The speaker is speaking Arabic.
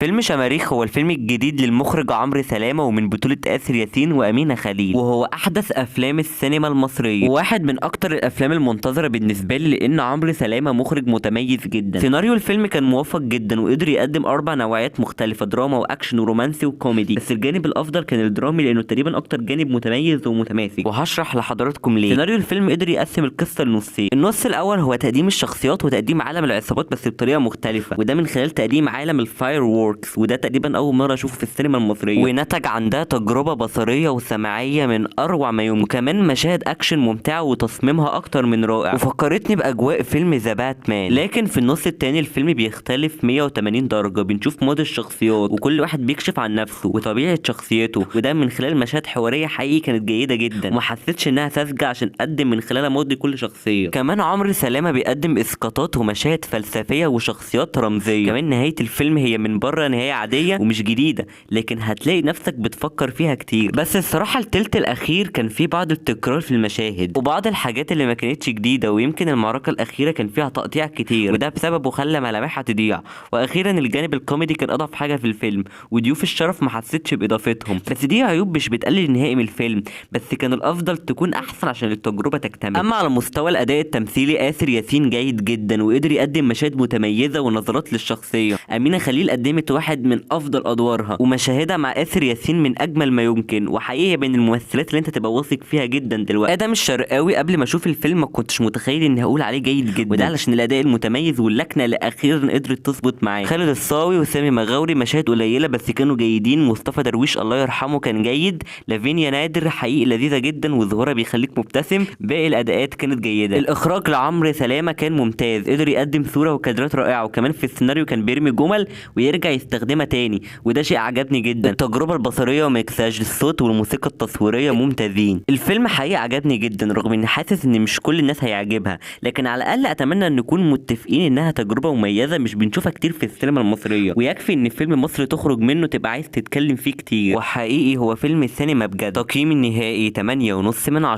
فيلم شماريخ هو الفيلم الجديد للمخرج عمرو سلامة ومن بطولة آسر ياسين وأمينة خليل، وهو أحدث أفلام السينما المصرية وواحد من أكتر الأفلام المنتظرة بالنسبة لي، لأن عمرو سلامة مخرج متميز جدا. سيناريو الفيلم كان موفق جدا وقدر يقدم 4 نوعيات مختلفة: دراما وأكشن ورومانسي وكوميدي، بس الجانب الأفضل كان الدرامي لأنه تقريبا أكتر جانب متميز ومتماسك، وهشرح لحضراتكم ليه. سيناريو الفيلم قدر يقسم القصة لنصين: النص الأول هو تقديم الشخصيات وتقديم عالم العصابات بس بطريقة مختلفة، وده من خلال تقديم عالم الفاير وده تقريبا اول مره اشوفه في السينما المصريه، ونتج عن ده تجربه بصريه وسمعيه من اروع ما يمكن، وكمان مشاهد اكشن ممتعه وتصميمها اكتر من رائع، وفكرتني باجواء فيلم ذا باتمان. لكن في النص التاني الفيلم بيختلف 180 درجه، بنشوف مود الشخصيات وكل واحد بيكشف عن نفسه وطبيعه شخصيته، وده من خلال مشاهد حواريه حقيقي كانت جيده جدا، وما حسيتش انها ساذجه عشان قدم من خلالها مود كل شخصيه. كمان عمرو سلامه بيقدم اسقاطات ومشاهد فلسفيه وشخصيات رمزيه. كمان نهايه الفيلم هي من بره نهايه عادية ومش جديدة، لكن هتلاقي نفسك بتفكر فيها كتير. بس الصراحة التلت الأخير كان فيه بعض التكرار في المشاهد وبعض الحاجات اللي ما كانتش جديدة، ويمكن المعركة الأخيرة كان فيها تقطيع كتير وده بسببه خلى ملامحها تضيع. وأخيرا الجانب الكوميدي كان أضعف حاجة في الفيلم، وضيوف الشرف ما حسيتش بإضافتهم، بس دي عيوب مش بتقلل نهائي من الفيلم، بس كان الأفضل تكون أحسن عشان التجربة تكتمل. أما على مستوى الأداء التمثيلي آسر ياسين جيد جدا وقدر يقدم مشاهد متميزة ونظرات للشخصية. أمينة خليل قدمت واحد من افضل ادوارها، ومشاهدها مع آسر ياسين من اجمل ما يمكن، وحقيقي بين الممثلات اللي انت تبقى واثق فيها جدا دلوقتي. ادم الشرقاوي قبل ما اشوف الفيلم ما كنتش متخيل اني هقول عليه جيد جدا، وده علشان الاداء المتميز واللكنه اللي اخيرا قدرت تظبط معاه. خالد الصاوي وسامي مغاوري مشاهد قليله بس كانوا جيدين. مصطفى درويش الله يرحمه كان جيد. لافينيا نادر حقيقي لذيذه جدا وظهورها بيخليك مبتسم. باقي الاداءات كانت جيده. الاخراج لعمرو سلامه كان ممتاز، قدر يقدم صوره وكادرات رائعه، وكمان في السيناريو كان بيرمي جمل ويرجع يستخدمها تاني، وده شيء عجبني جدا. التجربه البصريه ومكساج الصوت والموسيقى التصويريه ممتازين. الفيلم حقيقي عجبني جدا رغم اني حاسس ان مش كل الناس هيعجبها، لكن على الاقل اتمنى ان نكون متفقين انها تجربه مميزه مش بنشوفها كتير في السينما المصريه، ويكفي ان فيلم مصري تخرج منه تبقى عايز تتكلم فيه كتير. وحقيقي هو فيلم سينما بجد. تقييم النهائي 8.5 من 10.